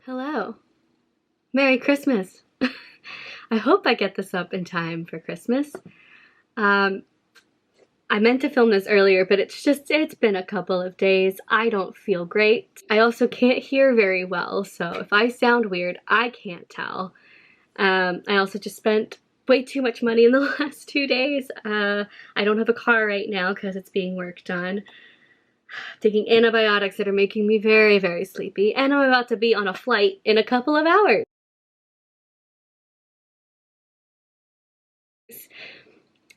Hello. Merry Christmas. I hope I get this up in time for Christmas. I meant to film this earlier, but it's been a couple of days. I don't feel great. I also can't hear very well, so if I sound weird, I can't tell. I also just spent way too much money in the last 2 days. I don't have a car right now because it's being worked on. Taking antibiotics that are making me very, very sleepy, and I'm about to be on a flight in a couple of hours.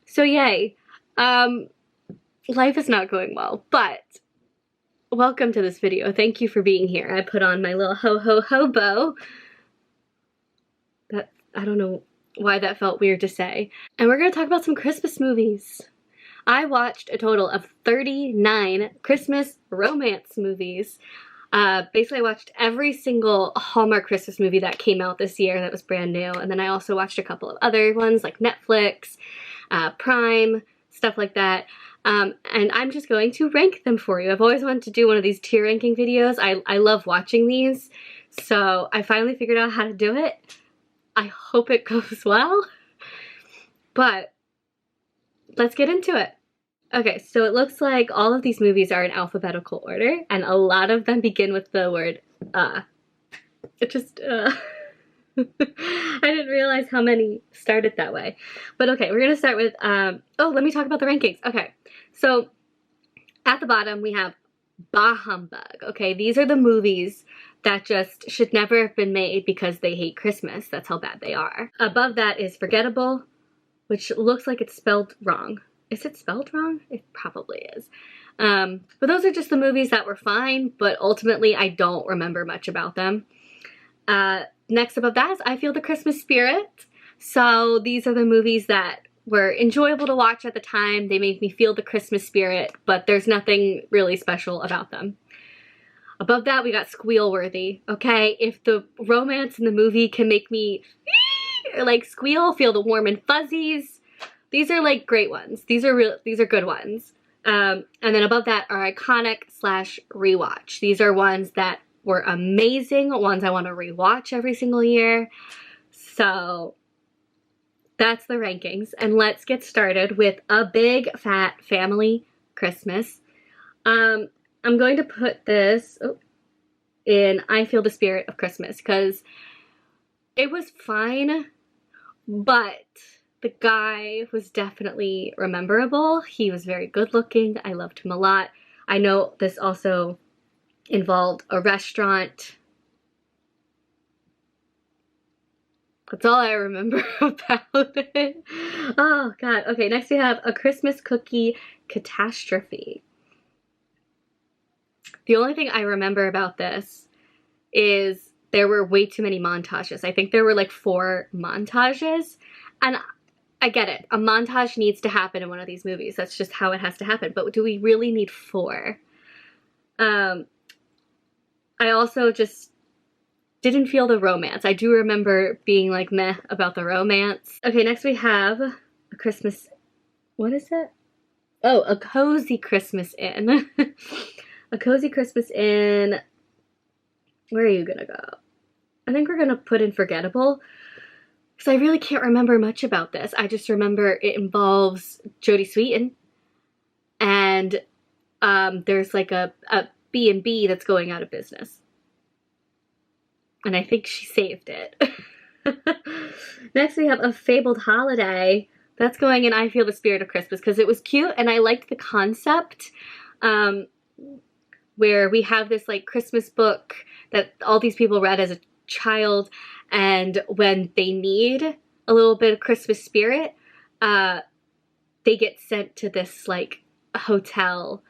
So yay. Life is not going well, but welcome to this video. Thank you for being here. I put on my little ho ho ho bow. I don't know why that felt weird to say. And we're gonna talk about some Christmas movies. I watched a total of 39 Christmas romance movies. Basically I watched every single Hallmark Christmas movie that came out this year that was brand new, and then I also watched a couple of other ones like Netflix, Prime, stuff like that. And I'm just going to rank them for you. I've always wanted to do one of these tier ranking videos. I love watching these, so I finally figured out how to do it. I hope it goes well, but let's get into it. Okay, so it looks like all of these movies are in alphabetical order, and a lot of them begin with the word It just, I didn't realize how many started that way. But okay, we're gonna start with, oh, let me talk about the rankings. Okay, so at the bottom we have Bah Humbug. Okay, these are the movies that just should never have been made because they hate Christmas. That's how bad they are. Above that is Forgettable, which looks like it's spelled wrong. Is it spelled wrong? It probably is. But those are just the movies that were fine, but ultimately I don't remember much about them. Next above that is I Feel the Christmas Spirit. So these are the movies that were enjoyable to watch at the time. They made me feel the Christmas spirit, but there's nothing really special about them. Above that we got Squeal Worthy. Okay, if the romance in the movie can make me like squeal, feel the warm and fuzzies, these are like great ones. These are good ones. And then above that are iconic / rewatch. These are ones that were amazing, ones I want to rewatch every single year. So that's the rankings. And let's get started with A Big Fat Family Christmas. I'm going to put this in I Feel the Spirit of Christmas because it was fine, but the guy was definitely rememberable. He was very good looking. I loved him a lot. I know this also involved a restaurant. That's all I remember about it. Oh God. Okay, next we have A Christmas Cookie Catastrophe. The only thing I remember about this is there were way too many montages. I think there were like 4 montages, and I get it. A montage needs to happen in one of these movies. That's just how it has to happen. But do we really need 4? I also just didn't feel the romance. I do remember being like meh about the romance. Okay, next we have A Christmas... What is it? Oh, A Cozy Christmas Inn. A Cozy Christmas Inn. Where are you gonna go? I think we're gonna put in Forgettable, because I really can't remember much about this. I just remember it involves Jodie Sweetin, and there's like a B&B that's going out of business. And I think she saved it. Next we have A Fabled Holiday. That's going in I Feel the Spirit of Christmas because it was cute and I liked the concept. Where we have this like Christmas book that all these people read as a child, and when they need a little bit of Christmas spirit, they get sent to this like hotel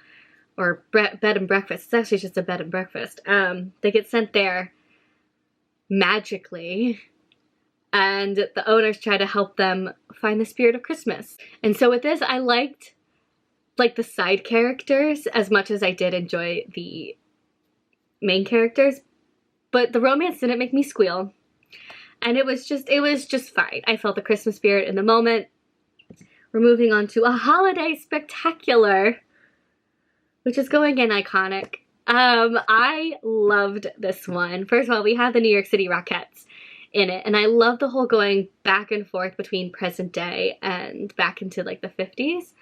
or bed and breakfast. It's actually just a bed and breakfast. They get sent there magically, and the owners try to help them find the spirit of Christmas. And so with this, I liked like the side characters as much as I did enjoy the main characters, but the romance didn't make me squeal, and it was just fine. I felt the Christmas spirit in the moment. We're moving on to A Holiday Spectacular, which is going in iconic. I loved this one. First of all, we have the New York City Rockettes in it, and I love the whole going back and forth between present day and back into like the 50s.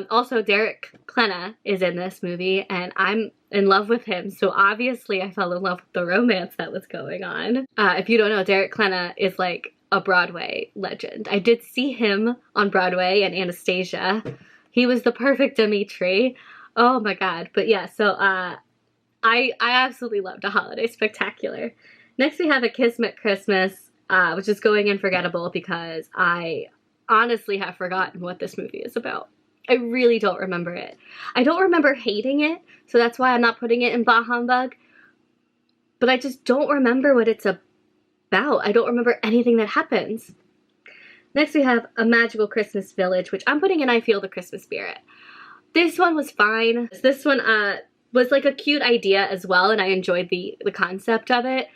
Also, Derek Klena is in this movie, and I'm in love with him, so obviously I fell in love with the romance that was going on. If you don't know, Derek Klena is like a Broadway legend. I did see him on Broadway in Anastasia. He was the perfect Dimitri. Oh my god. But yeah, so I absolutely loved A Holiday Spectacular. Next we have A Kismet Christmas, which is going in forgettable because I honestly have forgotten what this movie is about. I really don't remember it. I don't remember hating it, so that's why I'm not putting it in Bah Humbug. But I just don't remember what it's about. I don't remember anything that happens. Next we have A Magical Christmas Village, which I'm putting in I Feel the Christmas Spirit. This one was fine. This one was like a cute idea as well, and I enjoyed the concept of it,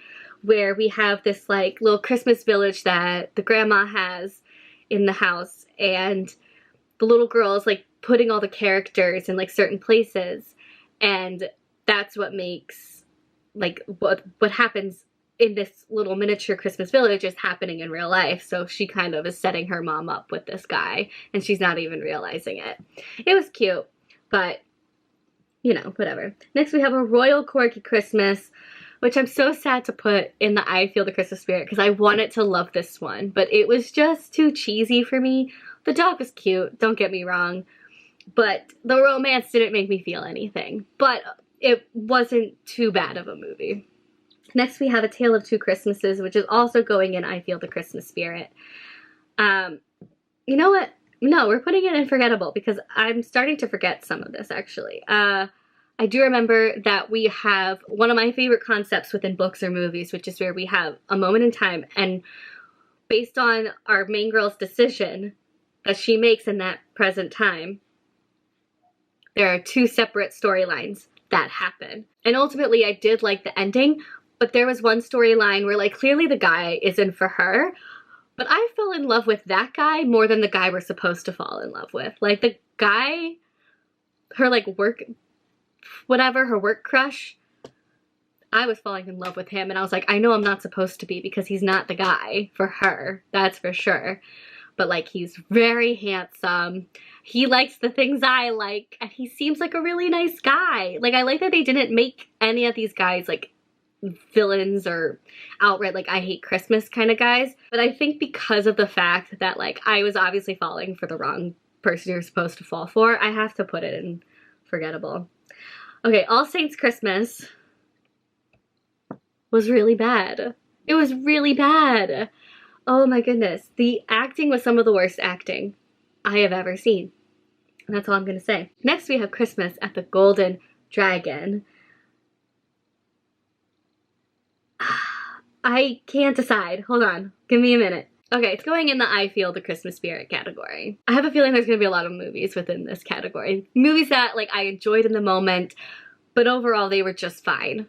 where we have this like little Christmas village that the grandma has in the house, and the little girl is like putting all the characters in like certain places, and that's what makes like what happens in this little miniature Christmas village is happening in real life. So she kind of is setting her mom up with this guy, and she's not even realizing it. It was cute, but you know, whatever. Next we have A Royal Corgi Christmas, which I'm so sad to put in the I Feel the Christmas Spirit because I wanted to love this one, but it was just too cheesy for me. The dog was cute, don't get me wrong, but the romance didn't make me feel anything. But it wasn't too bad of a movie. Next we have A Tale of Two Christmases, which is also going in I Feel the Christmas Spirit. You know what? No, we're putting it in forgettable because I'm starting to forget some of this actually. I do remember that we have one of my favorite concepts within books or movies, which is where we have a moment in time, and based on our main girl's decision that she makes in that present time, there are two separate storylines that happen. And ultimately I did like the ending, but there was one storyline where like clearly the guy isn't for her, but I fell in love with that guy more than the guy we're supposed to fall in love with. Like the guy, her like work, whatever, her work crush, I was falling in love with him, and I was like, I know I'm not supposed to be because he's not the guy for her, that's for sure. But like he's very handsome, he likes the things I like, and he seems like a really nice guy. Like I like that they didn't make any of these guys like villains or outright like I hate Christmas kind of guys. But I think because of the fact that like I was obviously falling for the wrong person you're supposed to fall for, I have to put it in forgettable. Okay, All Saints Christmas was really bad. It was really bad. Oh my goodness. The acting was some of the worst acting I have ever seen. And that's all I'm going to say. Next we have Christmas at the Golden Dragon. I can't decide. Hold on. Give me a minute. Okay, it's going in the I Feel the Christmas Spirit category. I have a feeling there's going to be a lot of movies within this category. Movies that like I enjoyed in the moment, but overall they were just fine.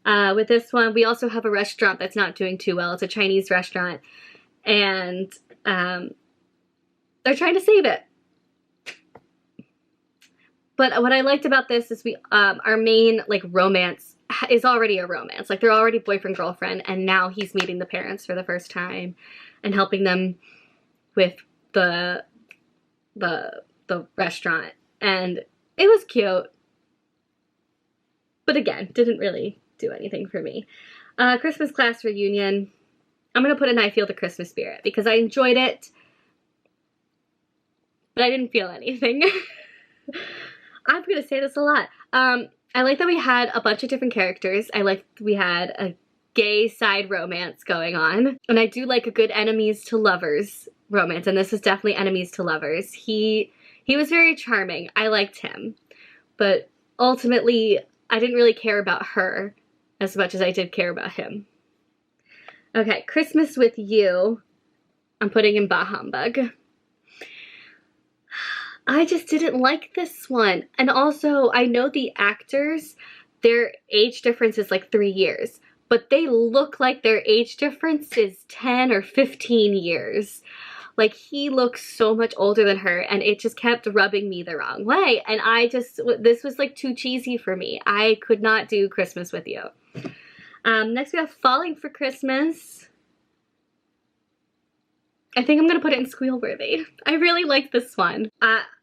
With this one, we also have a restaurant that's not doing too well. It's a Chinese restaurant, and they're trying to save it. But what I liked about this is our main like romance is already a romance. Like they're already boyfriend girlfriend, and now he's meeting the parents for the first time and helping them with the restaurant, and it was cute. But again, didn't really do anything for me. Christmas Class Reunion. I'm gonna put in I Feel the Christmas Spirit because I enjoyed it, but I didn't feel anything. I'm gonna say this a lot. I like that we had a bunch of different characters. I liked we had a gay side romance going on, and I do like a good enemies to lovers romance, and this is definitely enemies to lovers. He was very charming. I liked him, but ultimately I didn't really care about her as much as I did care about him. Okay, Christmas with You, I'm putting in Bah Humbug. I just didn't like this one. And also, I know the actors, their age difference is like 3 years, but they look like their age difference is 10 or 15 years. Like, he looks so much older than her, and it just kept rubbing me the wrong way. And this was like too cheesy for me. I could not do Christmas with you. Next we have Falling for Christmas. I think I'm gonna put it in Squealworthy. I really like this one.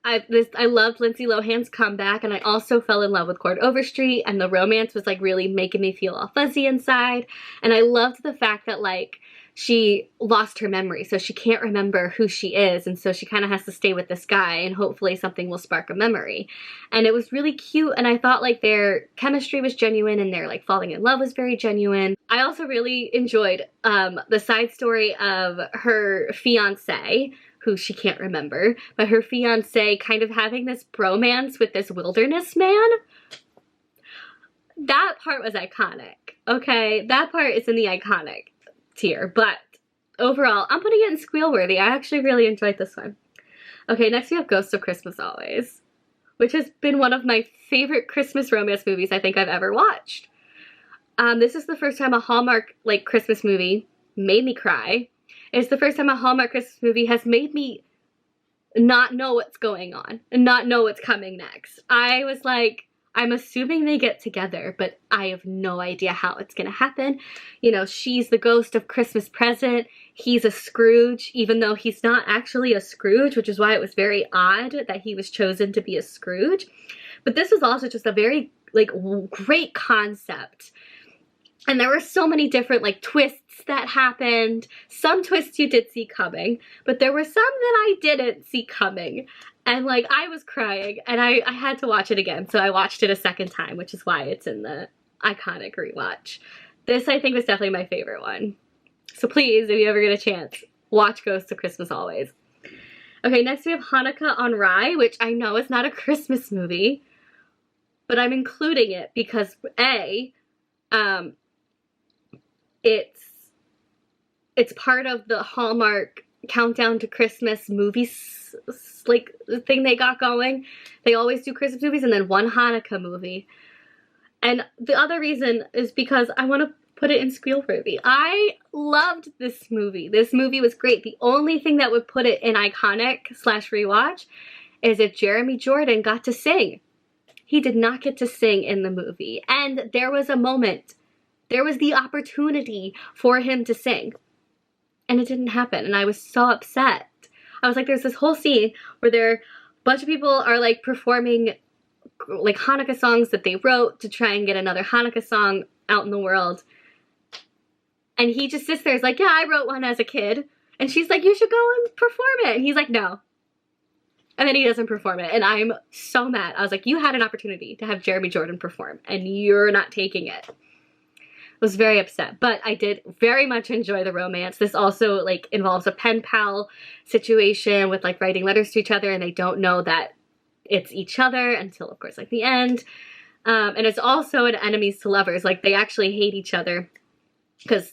I loved Lindsay Lohan's comeback, and I also fell in love with Cord Overstreet, and the romance was like really making me feel all fuzzy inside. And I loved the fact that like she lost her memory, so she can't remember who she is, and so she kind of has to stay with this guy, and hopefully something will spark a memory. And it was really cute, and I thought like their chemistry was genuine, and their like falling in love was very genuine. I also really enjoyed the side story of her fiance, who she can't remember, but her fiance kind of having this bromance with this wilderness man. That part was iconic, okay? That part is in the iconic tier, but overall, I'm putting it in Squealworthy. I actually really enjoyed this one. Okay, next we have Ghost of Christmas Always, which has been one of my favorite Christmas romance movies I think I've ever watched. This is the first time a Hallmark like Christmas movie made me cry. It's the first time a Hallmark Christmas movie has made me not know what's going on and not know what's coming next. I was like, I'm assuming they get together, but I have no idea how it's gonna happen. You know, she's the ghost of Christmas Present. He's a Scrooge, even though he's not actually a Scrooge, which is why it was very odd that he was chosen to be a Scrooge. But this was also just a very, like, great concept. And there were so many different, like, twists that happened. Some twists you did see coming, but there were some that I didn't see coming. And, like, I was crying, and I had to watch it again, so I watched it a second time, which is why it's in the iconic rewatch. This, I think, was definitely my favorite one. So please, if you ever get a chance, watch Ghost of Christmas Always. Okay, next we have Hanukkah on Rye, which I know is not a Christmas movie, but I'm including it because, A, it's part of the Hallmark Countdown to Christmas movies, like, the thing they got going. They always do Christmas movies and then one Hanukkah movie. And the other reason is because I want to put it in Squealworthy. I loved this movie. This movie was great. The only thing that would put it in iconic / rewatch is if Jeremy Jordan got to sing. He did not get to sing in the movie. And there was a moment, there was the opportunity for him to sing. And it didn't happen. And I was so upset. I was like, there's this whole scene where a bunch of people are like performing like Hanukkah songs that they wrote to try and get another Hanukkah song out in the world. And he just sits there, is like, yeah, I wrote one as a kid. And she's like, you should go and perform it. And he's like, no. And then he doesn't perform it. And I'm so mad. I was like, you had an opportunity to have Jeremy Jordan perform, and you're not taking it. Was very upset, but I did very much enjoy the romance. This also like involves a pen pal situation with like writing letters to each other, and they don't know that it's each other until of course like the end. And it's also an enemies to lovers. Like they actually hate each other because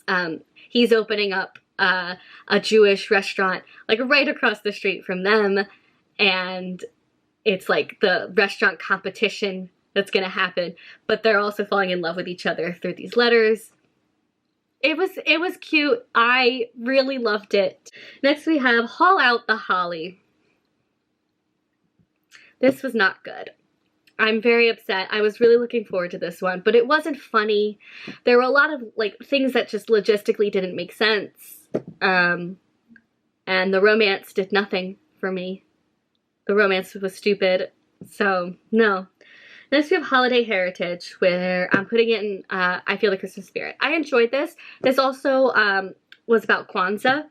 he's opening up a Jewish restaurant like right across the street from them, and it's like the restaurant competition that's gonna happen, but they're also falling in love with each other through these letters. It was cute. I really loved it. Next we have Haul Out the Holly. This was not good. I'm very upset. I was really looking forward to this one, but it wasn't funny. There were a lot of like things that just logistically didn't make sense. And the romance did nothing for me. The romance was stupid. So no. Next we have Holiday Heritage, where I'm putting it in I Feel the Christmas Spirit. I enjoyed this. This also was about Kwanzaa.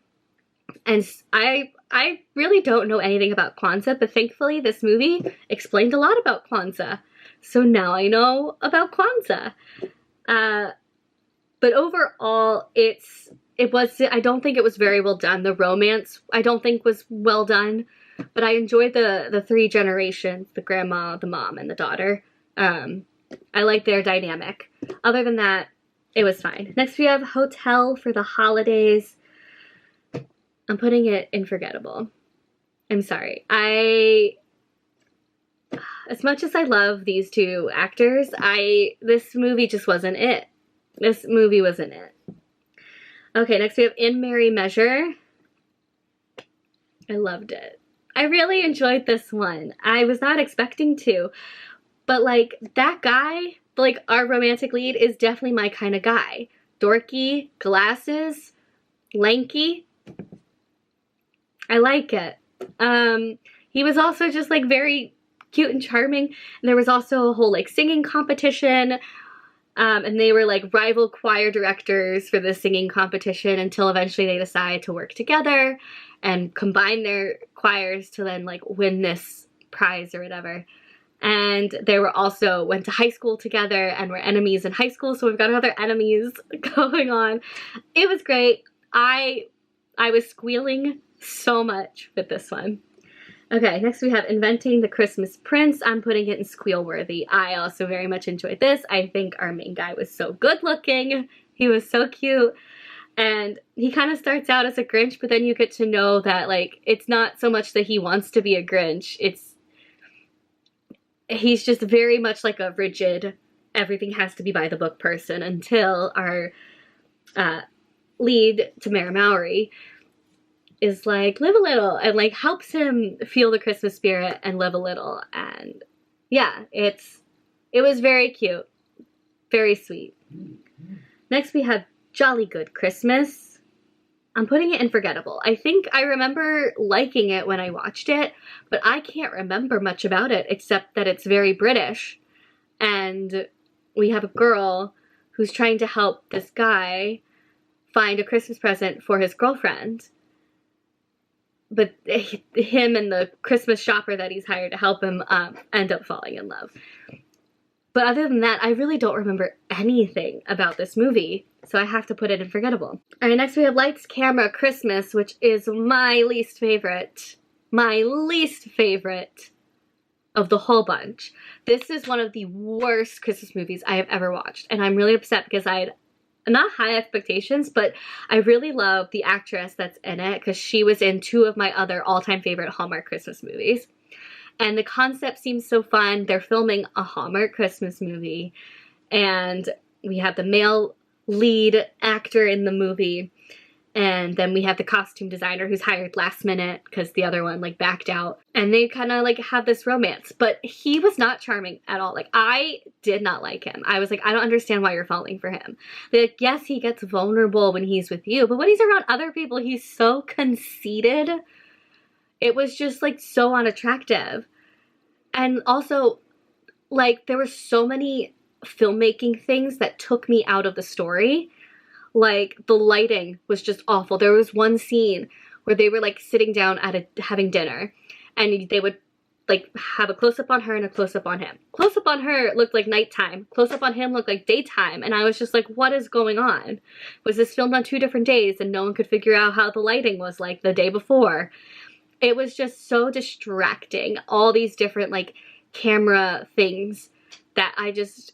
And I really don't know anything about Kwanzaa, but thankfully this movie explained a lot about Kwanzaa. So now I know about Kwanzaa. But overall, I don't think it was very well done. The romance, I don't think was well done. But I enjoyed the three generations, the grandma, the mom, and the daughter. I like their dynamic. Other than that, it was fine. Next we have Hotel for the Holidays. I'm putting it in Forgettable. I'm sorry. As much as I love these two actors, this movie just wasn't it. This movie wasn't it. Okay, next we have In Merry Measure. I loved it. I really enjoyed this one. I was not expecting to, but like that guy, like our romantic lead is definitely my kind of guy. Dorky, glasses, lanky. I like it. He was also just like very cute and charming. And there was also a whole like singing competition. And they were like rival choir directors for the singing competition until eventually they decide to work together and combine their choirs to then like win this prize or whatever. And they were also went to high school together and were enemies in high school, so we've got other enemies going on. It was great. I was squealing so much with this one. Okay, next we have Inventing the Christmas Prince. I'm putting it in squeal worthy. I also very much enjoyed this. I think our main guy was so good looking. He was so cute. And he kind of starts out as a Grinch, but then you get to know that like it's not so much that he wants to be a Grinch. He's just very much like a rigid, everything has to be by the book person until our lead, Tamara Mowry, is like, live a little, and like helps him feel the Christmas spirit and live a little. And yeah, it was very cute, very sweet. Next we have Jolly Good Christmas. I'm putting it in forgettable. I think I remember liking it when I watched it, but I can't remember much about it except that it's very British. And we have a girl who's trying to help this guy find a Christmas present for his girlfriend. But him and the Christmas shopper that he's hired to help him end up falling in love. But other than that, I really don't remember anything about this movie, so I have to put it in forgettable. All right, next we have Lights, Camera, Christmas, which is my least favorite. My least favorite of the whole bunch. This is one of the worst Christmas movies I have ever watched, and I'm really upset because I had not high expectations, but I really love the actress that's in it because she was in two of my other all-time favorite Hallmark Christmas movies. And the concept seems so fun. They're filming a Hallmark Christmas movie, and we have the male lead actor in the movie, and then we have the costume designer who's hired last minute because the other one like backed out, and they kind of like have this romance, but he was not charming at all. Like, I did not like him. I was like, I don't understand why you're falling for him. Like, yes, he gets vulnerable when he's with you, but when he's around other people, he's so conceited. It was just like so unattractive. And also, like, there were so many filmmaking things that took me out of the story. Like, the lighting was just awful. There was one scene where they were like sitting down at having dinner, and they would like have a close-up on her and a close-up on him. Close-up on her looked like nighttime. Close-up on him looked like daytime. And I was just like, what is going on? Was this filmed on 2 different days and no one could figure out how the lighting was like the day before? It was just so distracting. All these different like camera things that I just,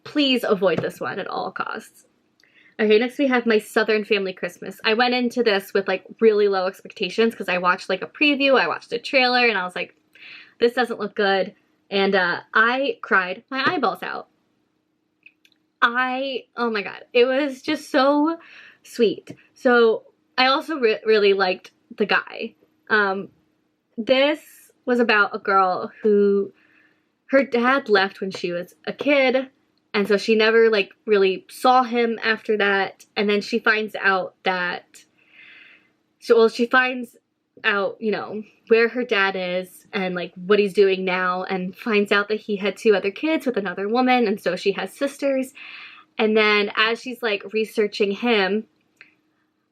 please avoid this one at all costs. Okay, next we have My Southern Family Christmas. I went into this with like really low expectations because I watched like a preview, I watched a trailer, and I was like, this doesn't look good. And I cried my eyeballs out. Oh my god, it was just so sweet. So I also really liked the guy. This was about a girl who, her dad left when she was a kid, and so she never like really saw him after that. And then she finds out that, she finds out, you know, where her dad is and like what he's doing now, and finds out that he had 2 other kids with another woman, and so she has sisters. And then as she's like researching him,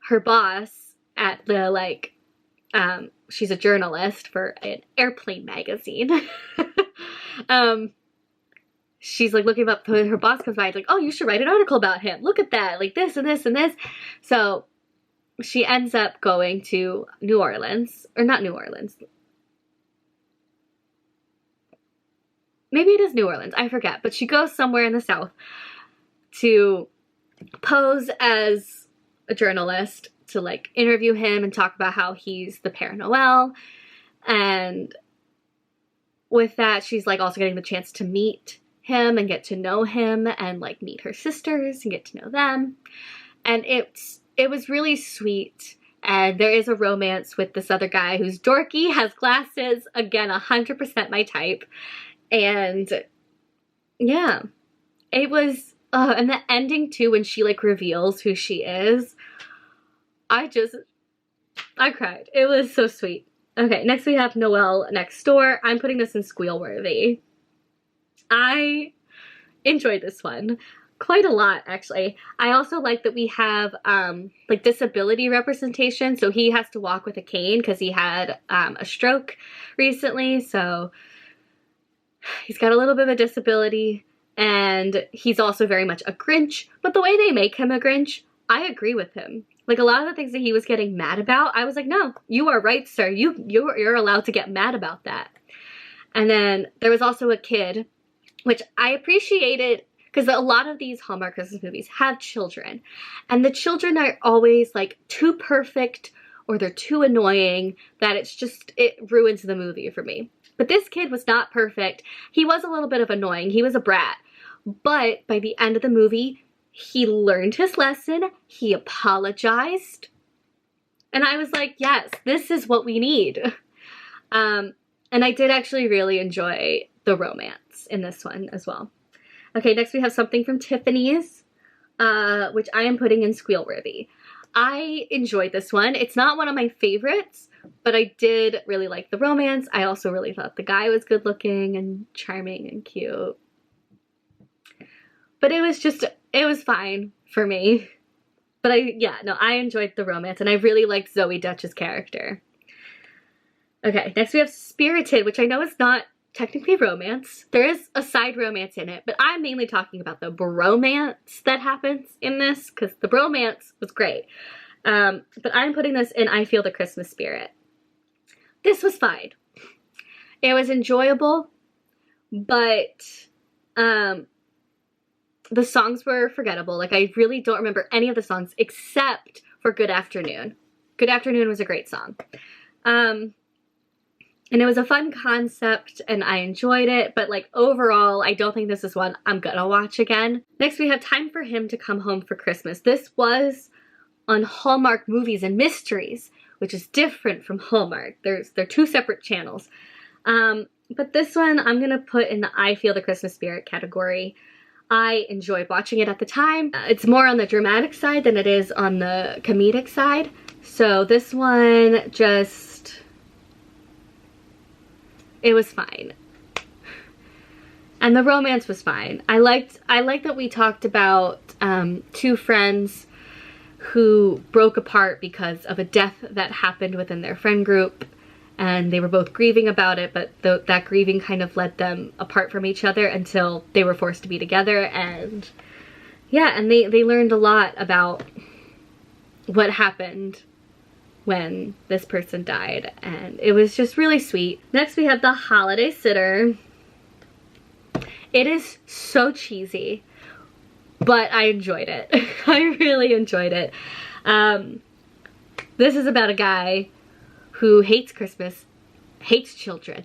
her boss at the like, she's a journalist for an airplane magazine. She's like looking up, her boss comes by, like, oh, you should write an article about him. Look at that, like this and this and this. So she ends up going to New Orleans, or not New Orleans. Maybe it is New Orleans, I forget. But she goes somewhere in the South to pose as a journalist, to like interview him and talk about how he's the Père Noël. And with that, she's like also getting the chance to meet him and get to know him, and like meet her sisters and get to know them. And it was really sweet. and there is a romance with this other guy who's dorky, has glasses, again, 100% my type. And yeah, it was, and the ending too, when she like reveals who she is, I cried. It was so sweet. Okay, next we have Noelle Next Door. I'm putting this in squeal worthy. I enjoyed this one quite a lot, actually. I also like that we have like disability representation. So he has to walk with a cane because he had a stroke recently. So he's got a little bit of a disability, and he's also very much a Grinch. But the way they make him a Grinch, I agree with him. Like a lot of the things that he was getting mad about, I was like, no, you are right, sir. You're allowed to get mad about that. And then there was also a kid, which I appreciated, because a lot of these Hallmark Christmas movies have children, and the children are always like too perfect or they're too annoying that it ruins the movie for me. But this kid was not perfect. He was a little bit of annoying. He was a brat. But by the end of the movie, he learned his lesson. He apologized. And I was like, yes, this is what we need. And I did actually really enjoy the romance in this one as well. Okay, next we have Something from Tiffany's, which I am putting in squeal worthy. I enjoyed this one. It's not one of my favorites, but I did really like the romance. I also really thought the guy was good looking and charming and cute. But it was fine for me. But I enjoyed the romance, and I really liked Zoe Dutch's character. Okay, next we have Spirited, which I know is not technically romance. There is a side romance in it, but I'm mainly talking about the bromance that happens in this, because the bromance was great. But I'm putting this in I Feel the Christmas Spirit. This was fine. It was enjoyable, but the songs were forgettable. Like, I really don't remember any of the songs except for Good Afternoon. Good Afternoon was a great song. And it was a fun concept, and I enjoyed it, but like overall, I don't think this is one I'm gonna watch again. Next, we have Time for Him to Come Home for Christmas. This was on Hallmark Movies and Mysteries, which is different from Hallmark. They're two separate channels. But this one I'm gonna put in the I Feel the Christmas Spirit category. I enjoyed watching it at the time. It's more on the dramatic side than it is on the comedic side. So this one it was fine. And the romance was fine. I liked that we talked about two friends who broke apart because of a death that happened within their friend group, and they were both grieving about it, but that grieving kind of led them apart from each other until they were forced to be together. And yeah, and they learned a lot about what happened when this person died, and it was just really sweet. Next we have The Holiday Sitter. It is so cheesy, but I enjoyed it. I really enjoyed it. This is about a guy who hates Christmas, hates children,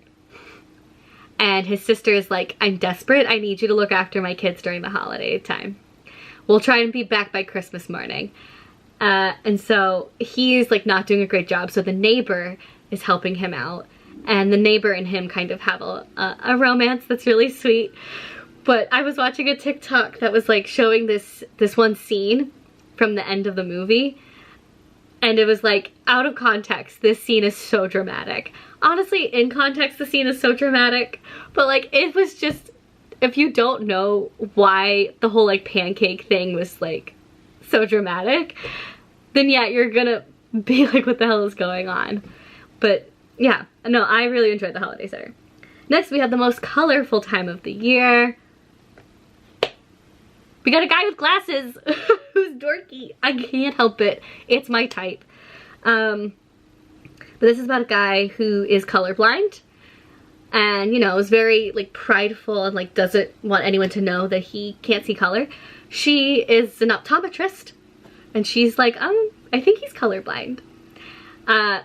and his sister is like, I'm desperate, I need you to look after my kids during the holiday time. We'll try and be back by Christmas morning. And so he's like not doing a great job, so the neighbor is helping him out, and the neighbor and him kind of have a romance that's really sweet. But I was watching a TikTok that was like showing this one scene from the end of the movie, and it was like, out of context, this scene is so dramatic. Honestly, in context, the scene is so dramatic, but like, it was just, if you don't know why the whole like pancake thing was like so dramatic, then yeah, you're gonna be like, what the hell is going on? But yeah, no, I really enjoyed The Holiday Sitter. Next, we have the most colorful time of the year. We got a guy with glasses who's dorky. I can't help it. It's my type. But this is about a guy who is colorblind, and you know, is very like prideful and like doesn't want anyone to know that he can't see color. She is an optometrist, and she's like, I think he's colorblind.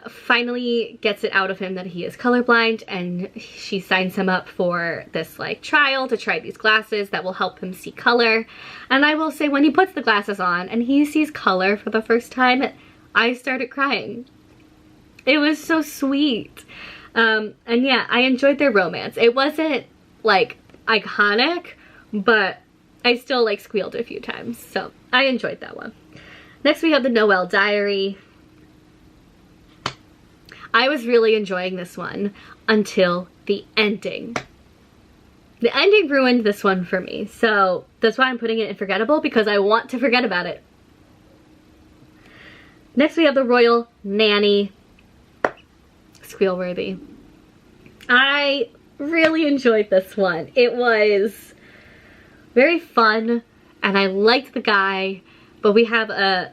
Finally gets it out of him that he is colorblind, and she signs him up for this like trial to try these glasses that will help him see color. And I will say, when he puts the glasses on and he sees color for the first time, I started crying. It was so sweet. And yeah, I enjoyed their romance. It wasn't like iconic, but I still like squealed a few times. So I enjoyed that one. Next we have the Noel Diary. I was really enjoying this one until the ending. The ending ruined this one for me. So that's why I'm putting it in forgettable, because I want to forget about it. Next we have the Royal Nanny. Squeal-worthy. I really enjoyed this one. It was very fun and I liked the guy, but we have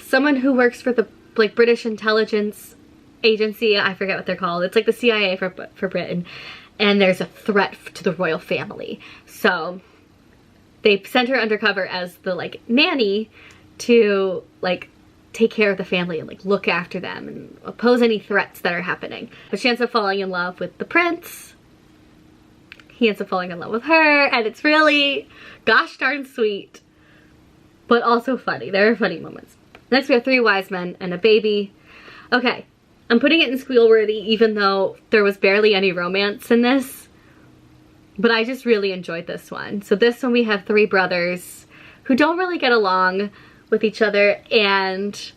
someone who works for the like British intelligence agency. I forget what they're called. It's like the CIA for Britain, and there's a threat to the royal family. So they sent her undercover as the like nanny to like take care of the family and like look after them and oppose any threats that are happening. But she ends up falling in love with the prince. He ends up falling in love with her, and it's really gosh darn sweet, but also funny. There are funny moments. Next we have Three Wise Men and a Baby. Okay, I'm putting it in squeal-worthy even though there was barely any romance in this, but I just really enjoyed this one. So this one we have three brothers who don't really get along with each other, and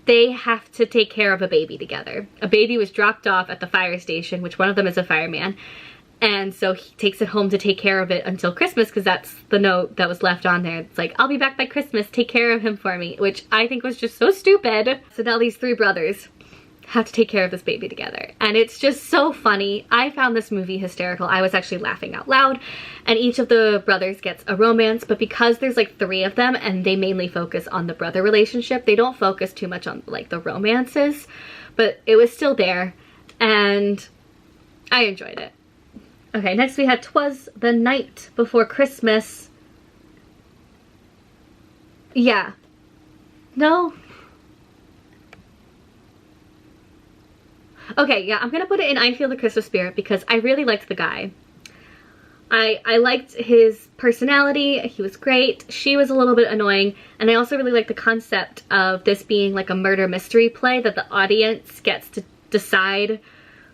they have to take care of a baby together. A baby was dropped off at the fire station, which one of them is a fireman, and so he takes it home to take care of it until Christmas, because that's the note that was left on there. It's like, I'll be back by Christmas, take care of him for me, which I think was just so stupid. So now these three brothers have to take care of this baby together, and it's just so funny. I found this movie hysterical. I was actually laughing out loud, and each of the brothers gets a romance, but because there's like three of them and they mainly focus on the brother relationship, they don't focus too much on like the romances, but it was still there and I enjoyed it. Okay, next we had 'Twas the Night Before Christmas. Yeah. No. Okay, yeah, I'm gonna put it in I Feel the Christmas Spirit because I really liked the guy. I liked his personality. He was great. She was a little bit annoying, and I also really liked the concept of this being like a murder mystery play that the audience gets to decide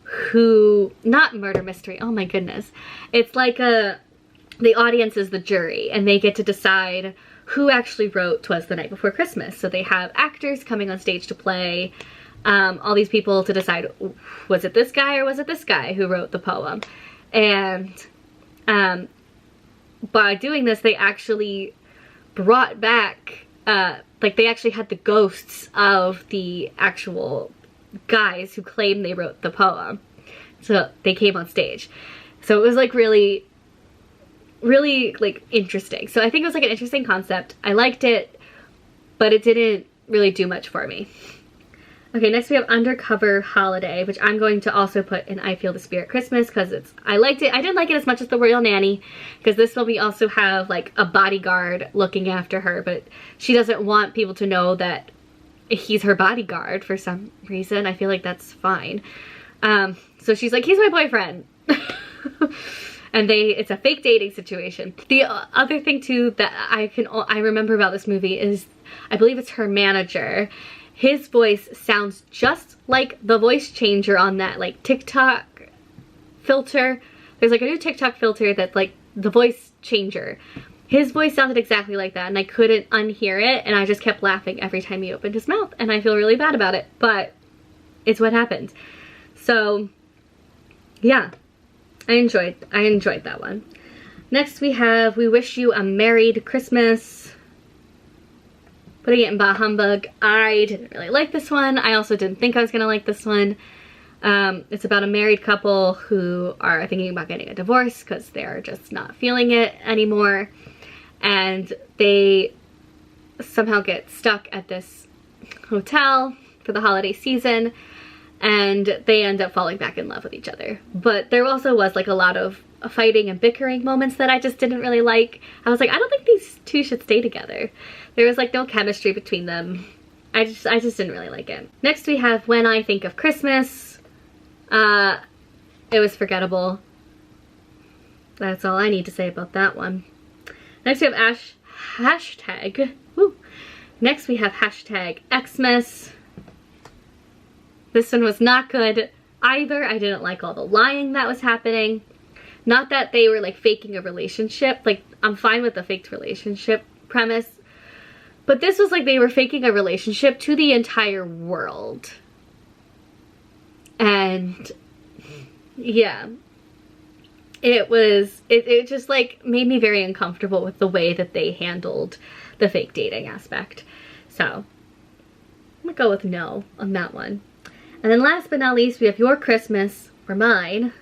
who, not murder mystery, oh my goodness. It's like the audience is the jury, and they get to decide who actually wrote 'Twas the Night Before Christmas. So they have actors coming on stage to play all these people to decide, was it this guy or was it this guy who wrote the poem? And by doing this, they actually brought back, like they actually had the ghosts of the actual guys who claimed they wrote the poem. So they came on stage. So it was like really like interesting. So I think it was like an interesting concept. I liked it, but it didn't really do much for me. Okay, next we have Undercover Holiday, which I'm going to also put in I Feel the Spirit Christmas because I liked it. I didn't like it as much as the Royal Nanny because this one we also have like a bodyguard looking after her, but she doesn't want people to know that he's her bodyguard for some reason. I feel like that's fine. So she's like, he's my boyfriend. And it's a fake dating situation. The other thing too that I remember about this movie is, I believe it's her manager. His voice sounds just like the voice changer on that like TikTok filter. There's like a new TikTok filter that's like the voice changer. His voice sounded exactly like that, and I couldn't unhear it, and I just kept laughing every time he opened his mouth, and I feel really bad about it, but it's what happened. So yeah, I enjoyed that one. Next we have We Wish You a Merried Christmas. Putting it in Bah Humbug. I didn't really like this one. I also didn't think I was gonna like this one. It's about a married couple who are thinking about getting a divorce because they're just not feeling it anymore. And they somehow get stuck at this hotel for the holiday season, and they end up falling back in love with each other. But there also was like a lot of fighting and bickering moments that I just didn't really like. I was like, I don't think these two should stay together. There was like no chemistry between them. I just didn't really like it. Next we have When I Think of Christmas. It was forgettable. That's all I need to say about that one. Next we have Hashtag. Woo. Next we have hashtag Xmas. This one was not good either. I didn't like all the lying that was happening. Not that they were like faking a relationship. Like, I'm fine with the faked relationship premise. But this was like they were faking a relationship to the entire world. And yeah, it just like made me very uncomfortable with the way that they handled the fake dating aspect. So I'm gonna go with no on that one. And then last but not least, we have Your Christmas or Mine.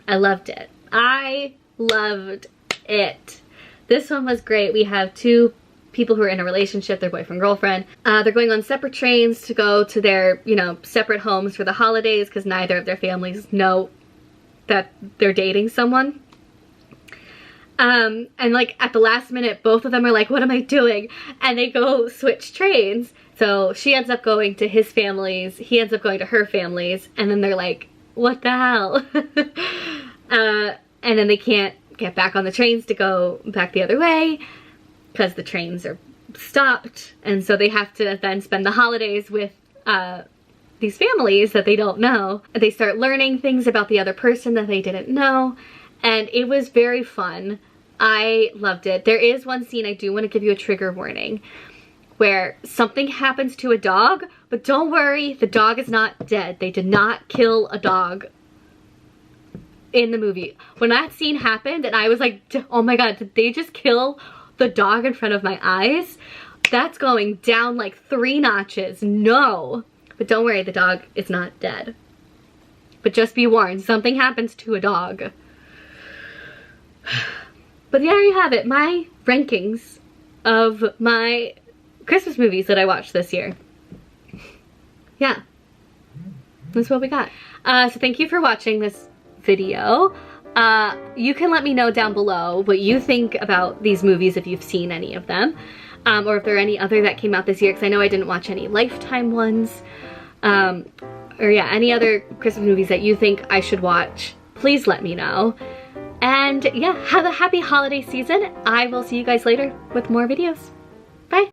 I loved it. I loved it. This one was great. We have two people who are in a relationship, their boyfriend, girlfriend. They're going on separate trains to go to their, you know, separate homes for the holidays because neither of their families know that they're dating someone. And like at the last minute, both of them are like, what am I doing? And they go switch trains. So she ends up going to his family's, he ends up going to her family's, and then they're like, what the hell? And then they can't get back on the trains to go back the other way because the trains are stopped. And so they have to then spend the holidays with these families that they don't know. They start learning things about the other person that they didn't know. And it was very fun. I loved it. There is one scene I do want to give you a trigger warning where something happens to a dog, but don't worry, the dog is not dead. They did not kill a dog in the movie. When that scene happened and I was like, oh my god, did they just kill the dog in front of my eyes? That's going down like 3 notches. No. But don't worry, the dog is not dead. But just be warned, something happens to a dog. But there you have it, my rankings of my Christmas movies that I watched this year. Yeah, that's what we got. So thank you for watching this video. You can let me know down below what you think about these movies if you've seen any of them. Or if there are any other that came out this year, because I know I didn't watch any Lifetime ones. Or yeah, any other Christmas movies that you think I should watch, please let me know. And yeah, have a happy holiday season. I will see you guys later with more videos. Bye.